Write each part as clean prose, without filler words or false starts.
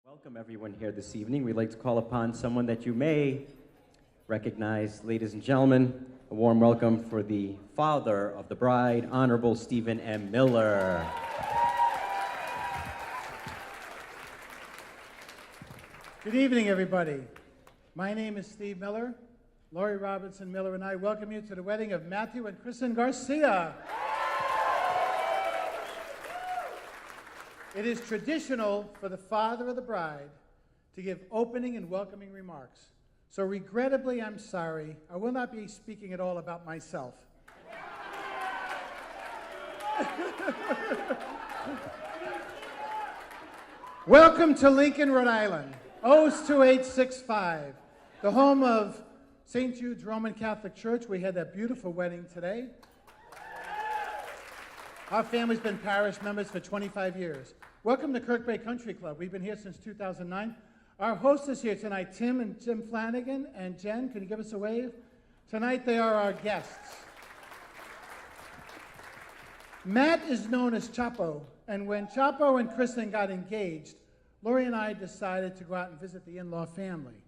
Welcome everyone here this evening. We'd like to call upon someone that you may recognize. Ladies and gentlemen, a warm welcome for the father of the bride, Honorable Stephen M. Miller. Good evening, everybody. My name is Steve Miller. Laurie Robinson Miller and I welcome you to the wedding of Matthew and Kristen Garcia. It is traditional for the father of the bride to give opening and welcoming remarks. So regrettably, I'm sorry, I will not be speaking at all about myself. Welcome to Lincoln, Rhode Island, OS 2865, the home of St. Jude's Roman Catholic Church. We had that beautiful wedding today. Our family's been parish members for 25 years. Welcome to Kirk Bay Country Club. We've been here since 2009. Our hostess here tonight, Tim and Jim Flanagan and Jen, can you give us a wave? Tonight they are our guests. Matt is known as Chapo, and when Chapo and Kristen got engaged, Lori and I decided to go out and visit the in-law family.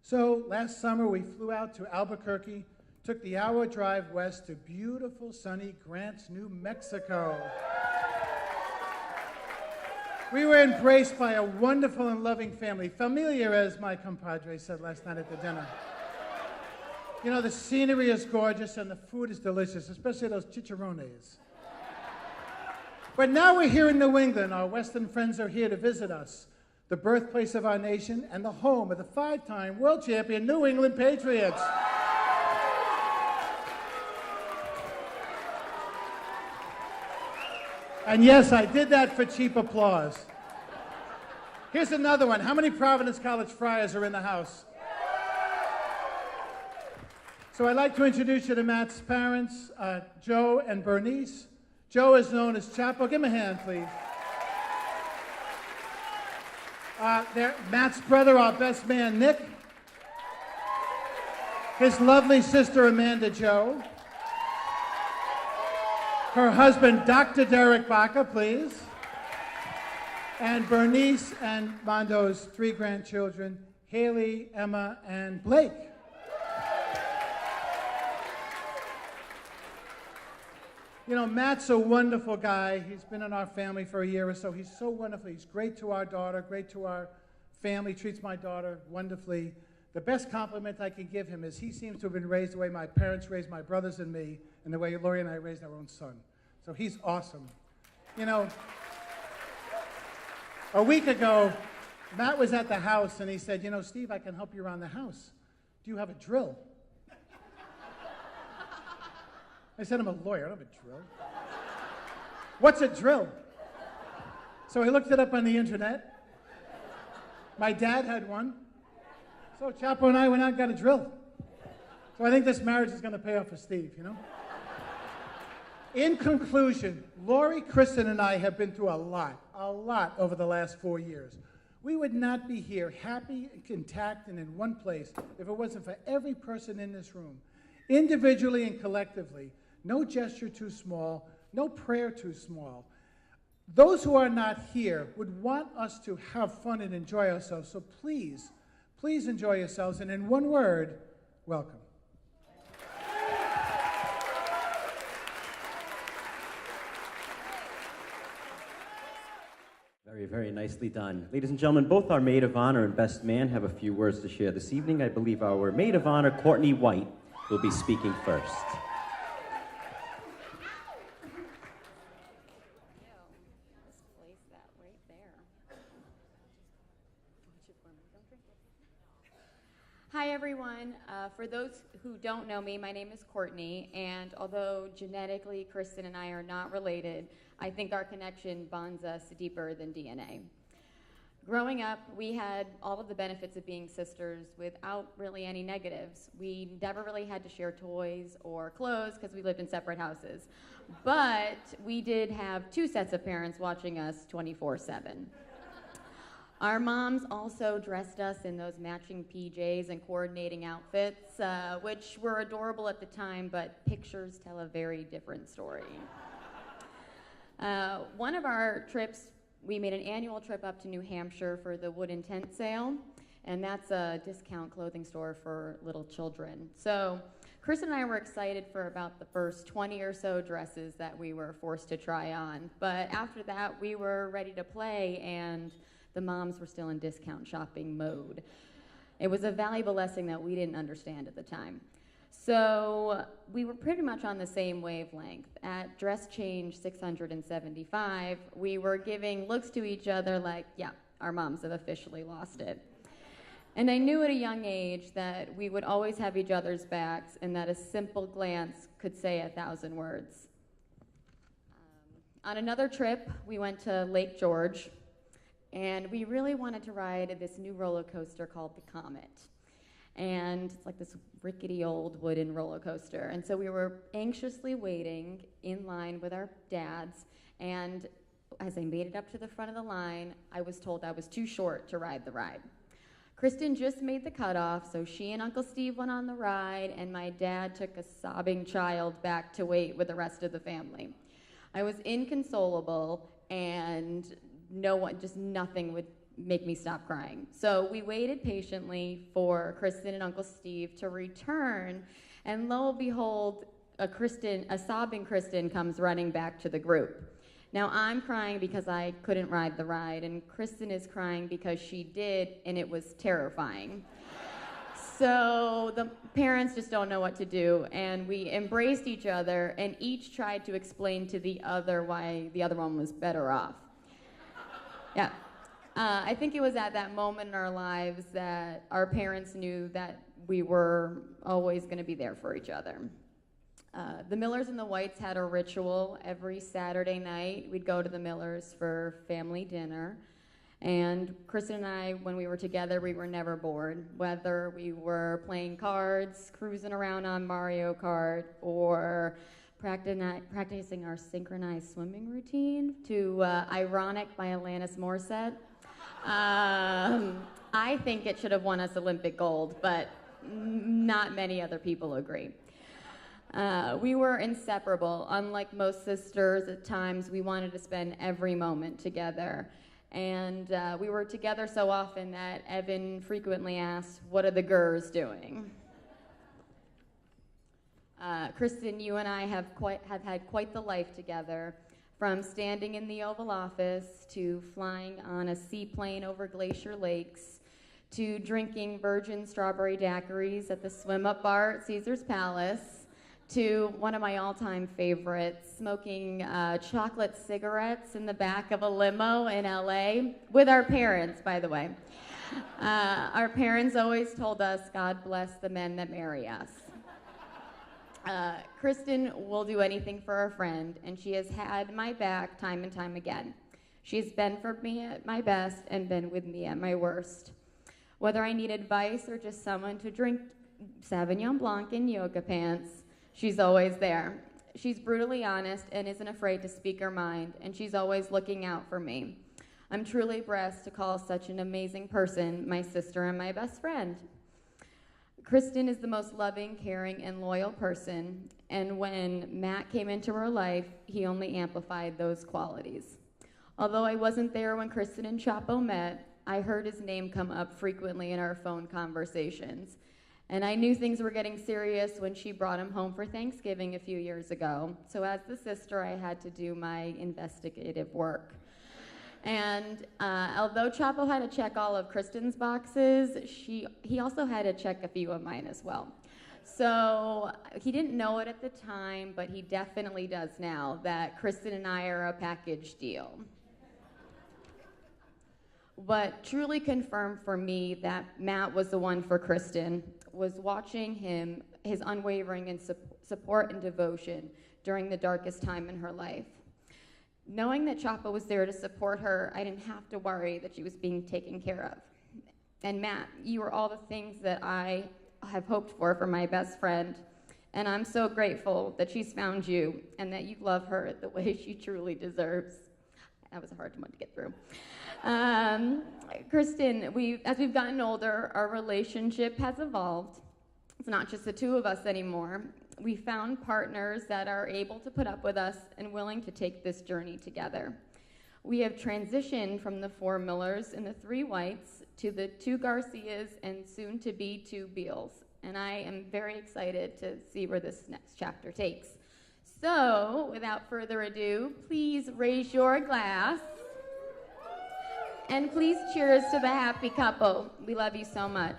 So last summer we flew out to Albuquerque, took the hour drive west to beautiful sunny Grants, New Mexico. We were embraced by a wonderful and loving family, familiar as my compadre said last night at the dinner. You know, the scenery is gorgeous and the food is delicious, especially those chicharrones. But now we're here in New England. Our Western friends are here to visit us, the birthplace of our nation and the home of the five-time world champion New England Patriots. And yes, I did that for cheap applause. Here's another one. How many Providence College Friars are in the house? So I'd like to introduce you to Matt's parents, Joe and Bernice. Joe is known as Chapo. Give him a hand, please. Matt's brother, our best man, Nick. His lovely sister, Amanda Jo. Her husband, Dr. Derek Baca, please. And Bernice and Mondo's three grandchildren, Haley, Emma, and Blake. You know, Matt's a wonderful guy. He's been in our family for a year or so. He's so wonderful. He's great to our daughter, great to our family, treats my daughter wonderfully. The best compliment I can give him is he seems to have been raised the way my parents raised my brothers and me, and the way Lori and I raised our own son. So he's awesome. You know, a week ago, Matt was at the house and he said, you know, Steve, I can help you around the house. Do you have a drill? I said, I'm a lawyer, I don't have a drill. What's a drill? So he looked it up on the internet. My dad had one. So Chapo and I went out and got a drill. So I think this marriage is going to pay off for Steve, you know? In conclusion, Lori, Kristen, and I have been through a lot over the last 4 years. We would not be here happy, intact, and in one place if it wasn't for every person in this room, individually and collectively. No gesture too small, no prayer too small. Those who are not here would want us to have fun and enjoy ourselves, so please enjoy yourselves, and in one word, welcome. Very, very nicely done. Ladies and gentlemen, both our maid of honor and best man have a few words to share this evening. I believe our maid of honor, Courtney White, will be speaking first. Hi everyone. For those who don't know me, my name is Courtney, and although genetically Kristen and I are not related, I think our connection bonds us deeper than DNA. Growing up, we had all of the benefits of being sisters without really any negatives. We never really had to share toys or clothes because we lived in separate houses. But we did have two sets of parents watching us 24/7. Our moms also dressed us in those matching PJs and coordinating outfits, which were adorable at the time, but pictures tell a very different story. One of our trips we made an annual trip up to New Hampshire for the Wooden Tent Sale, and that's a discount clothing store for little children. So Kristen and I were excited for about the first 20 or so dresses that we were forced to try on. But after that, we were ready to play, and the moms were still in discount shopping mode. It was a valuable lesson that we didn't understand at the time. So we were pretty much on the same wavelength. At Dress Change 675, we were giving looks to each other like, yeah, our moms have officially lost it. And I knew at a young age that we would always have each other's backs and that a simple glance could say 1,000 words. On another trip, we went to Lake George, and we really wanted to ride this new roller coaster called the Comet. And it's like this rickety old wooden roller coaster. And so we were anxiously waiting in line with our dads, and as I made it up to the front of the line, I was told I was too short to ride the ride. Kristen just made the cutoff, so she and Uncle Steve went on the ride, and my dad took a sobbing child back to wait with the rest of the family. I was inconsolable, and nothing would make me stop crying. So we waited patiently for Kristen and Uncle Steve to return, and lo and behold, a sobbing Kristen comes running back to the group. Now I'm crying because I couldn't ride the ride, and Kristen is crying because she did, and it was terrifying. So the parents just don't know what to do, and we embraced each other, and each tried to explain to the other why the other one was better off. Yeah. I think it was at that moment in our lives that our parents knew that we were always going to be there for each other. The Millers and the Whites had a ritual every Saturday night. We'd go to the Millers for family dinner. And Kristen and I, when we were together, we were never bored. Whether we were playing cards, cruising around on Mario Kart, or practicing our synchronized swimming routine to Ironic by Alanis Morissette. I think it should have won us Olympic gold, but not many other people agree. We were inseparable. Unlike most sisters, at times we wanted to spend every moment together. And we were together so often that Evan frequently asked, "What are the girls doing?" Kristen, you and I have had quite the life together, from standing in the Oval Office to flying on a seaplane over glacier lakes to drinking virgin strawberry daiquiris at the swim-up bar at Caesar's Palace, to one of my all-time favorites, smoking chocolate cigarettes in the back of a limo in LA, with our parents, by the way. Our parents always told us, "God bless the men that marry us." Kristen will do anything for a friend, and she has had my back time and time again. She's been for me at my best and been with me at my worst. Whether I need advice or just someone to drink Sauvignon Blanc in yoga pants, she's always there. She's brutally honest and isn't afraid to speak her mind, and she's always looking out for me. I'm truly blessed to call such an amazing person my sister and my best friend. Kristen is the most loving, caring, and loyal person, and when Matt came into her life, he only amplified those qualities. Although I wasn't there when Kristen and Chapo met, I heard his name come up frequently in our phone conversations. And I knew things were getting serious when she brought him home for Thanksgiving a few years ago. So as the sister, I had to do my investigative work. And although Chapo had to check all of Kristen's boxes, he also had to check a few of mine as well. So he didn't know it at the time, but he definitely does now, that Kristen and I are a package deal. What truly confirmed for me that Matt was the one for Kristen was watching his unwavering support and devotion during the darkest time in her life. Knowing that Chapo was there to support her, I didn't have to worry that she was being taken care of. And Matt, you are all the things that I have hoped for my best friend. And I'm so grateful that she's found you and that you love her the way she truly deserves. That was a hard one to get through. Kristen, as we've gotten older, our relationship has evolved. It's not just the two of us anymore. We found partners that are able to put up with us and willing to take this journey together. We have transitioned from the 4 Millers and the 3 Whites to the 2 Garcias and soon to be 2 Beals. And I am very excited to see where this next chapter takes. So, without further ado, please raise your glass. And please cheers to the happy couple. We love you so much.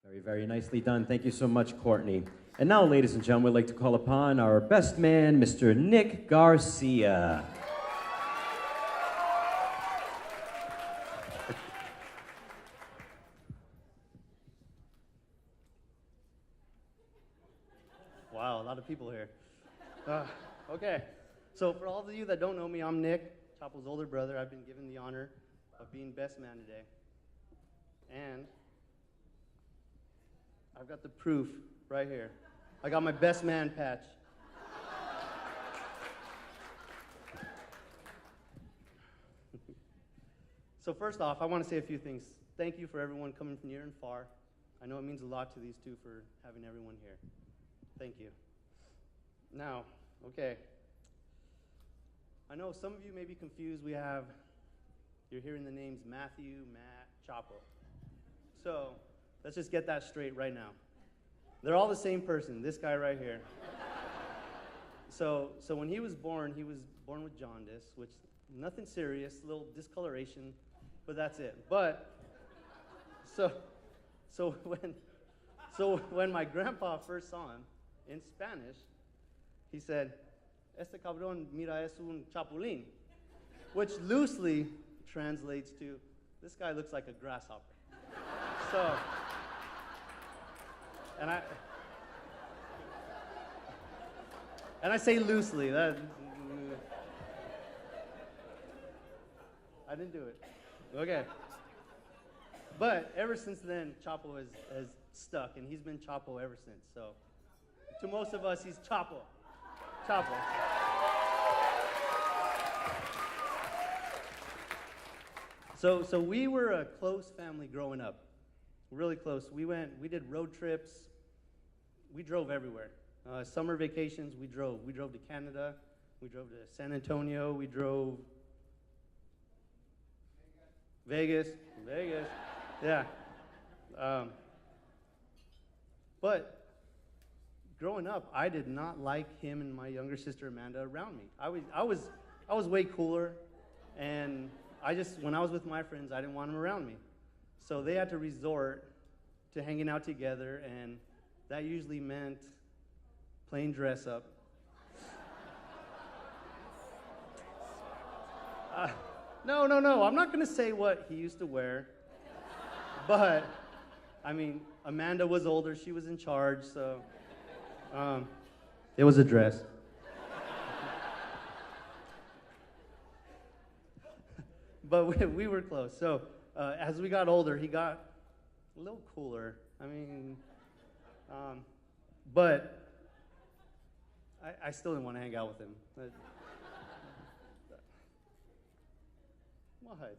Very, very nicely done. Thank you so much, Courtney. And now, ladies and gentlemen, we'd like to call upon our best man, Mr. Nick Garcia. Wow, a lot of people here. Okay, so for all of you that don't know me, I'm Nick, Chapo's older brother. I've been given the honor of being best man today. And I've got the proof right here. I got my best man patch. So first off, I want to say a few things. Thank you for everyone coming from near and far. I know it means a lot to these two for having everyone here. Thank you. Now, okay. I know some of you may be confused. You're hearing the names Matthew, Matt, Chapo. So, let's just get that straight right now. They're all the same person, this guy right here. So when he was born with jaundice, which nothing serious, little discoloration, but that's it. But, so when my grandpa first saw him, in Spanish, he said, "Este cabrón mira es un chapulín," which loosely translates to, "This guy looks like a grasshopper." So, and I say loosely. That I didn't do it. Okay. But ever since then, Chapo has stuck, and he's been Chapo ever since. So, to most of us, he's Chapo. Chapo. So we were a close family growing up, really close. We did road trips. We drove everywhere. Summer vacations, we drove. We drove to Canada. We drove to San Antonio. We drove Vegas. Yeah. But growing up, I did not like him and my younger sister Amanda around me. I was way cooler, and when I was with my friends, I didn't want them around me. So they had to resort to hanging out together, and that usually meant playing dress up. No, I'm not going to say what he used to wear, but, I mean, Amanda was older, she was in charge, so it was a dress. But we were close. So as we got older, he got a little cooler. I mean, but I still didn't want to hang out with him. What?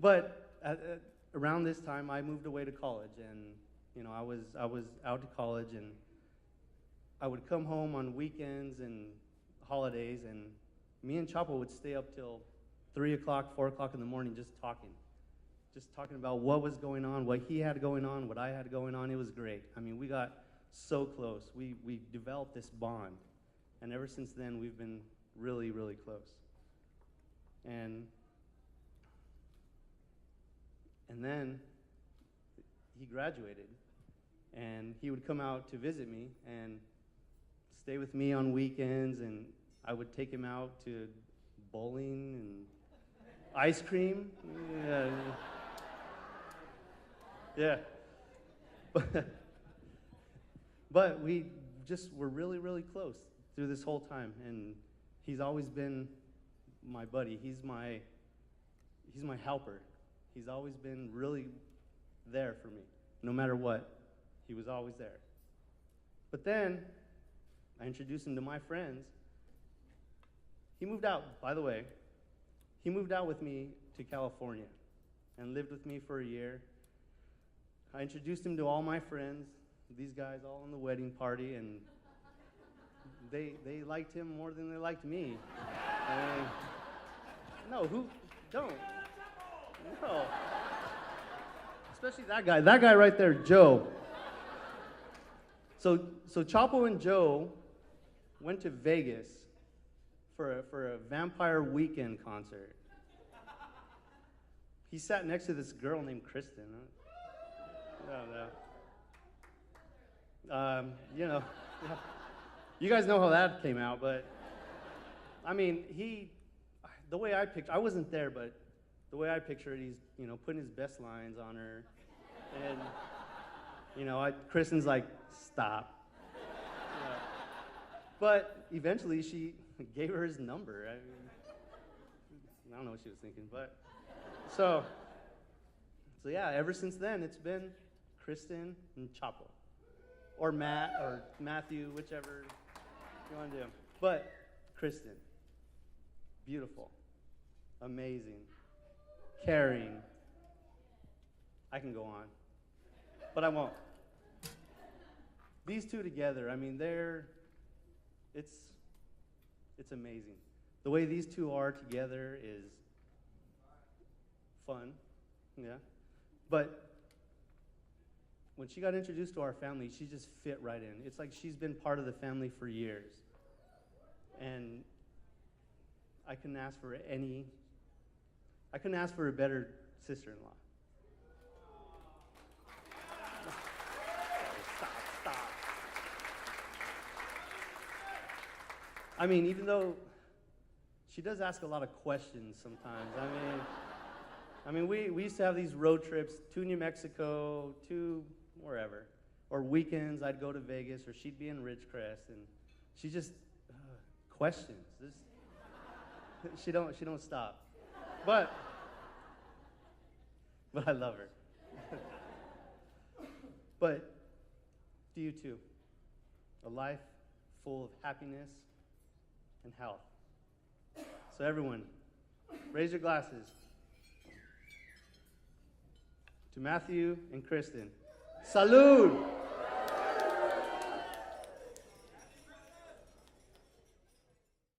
But around this time, I moved away to college, and I was out to college, and I would come home on weekends and holidays, and me and Chapo would stay up till 3 o'clock, 4 o'clock in the morning just talking about what was going on, what he had going on, what I had going on. It was great. I mean, we got so close. We developed this bond, and ever since then, we've been really, really close. And then he graduated, and he would come out to visit me and stay with me on weekends, and I would take him out to bowling and ice cream. Yeah. But we just were really, really close through this whole time, and he's always been my buddy. He's my helper. He's always been really there for me. No matter what, he was always there. But then I introduced him to my friends. He moved out, by the way. He moved out with me to California and lived with me for a year. I introduced him to all my friends, these guys all in the wedding party, and they liked him more than they liked me. I mean, no, who don't? No. Especially that guy. That guy right there, Joe. So Chapo and Joe went to Vegas for a Vampire Weekend concert. He sat next to this girl named Kristen. You know, you guys know how that came out, but I mean, the way I picture, I wasn't there, but the way I picture it, he's, you know, putting his best lines on her, and, you know, Kristen's like, stop. Yeah. But eventually she gave her his number. I don't know what she was thinking, but, so yeah, ever since then, it's been Kristen and Chapo. Or Matt, or Matthew, whichever you want to do. But Kristen, beautiful, amazing, caring. I can go on, but I won't. These two together, I mean, it's amazing. The way these two are together is fun, yeah. But when she got introduced to our family, she just fit right in. It's like she's been part of the family for years. And I couldn't ask for a better sister-in-law. Stop. I mean, even though she does ask a lot of questions sometimes. I mean, we used to have these road trips to New Mexico, to wherever, or weekends. I'd go to Vegas, or she'd be in Ridgecrest, and she just questions. She don't stop. But I love her. But to you too, a life full of happiness and health. So everyone, raise your glasses to Matthew and Kristen. Salud!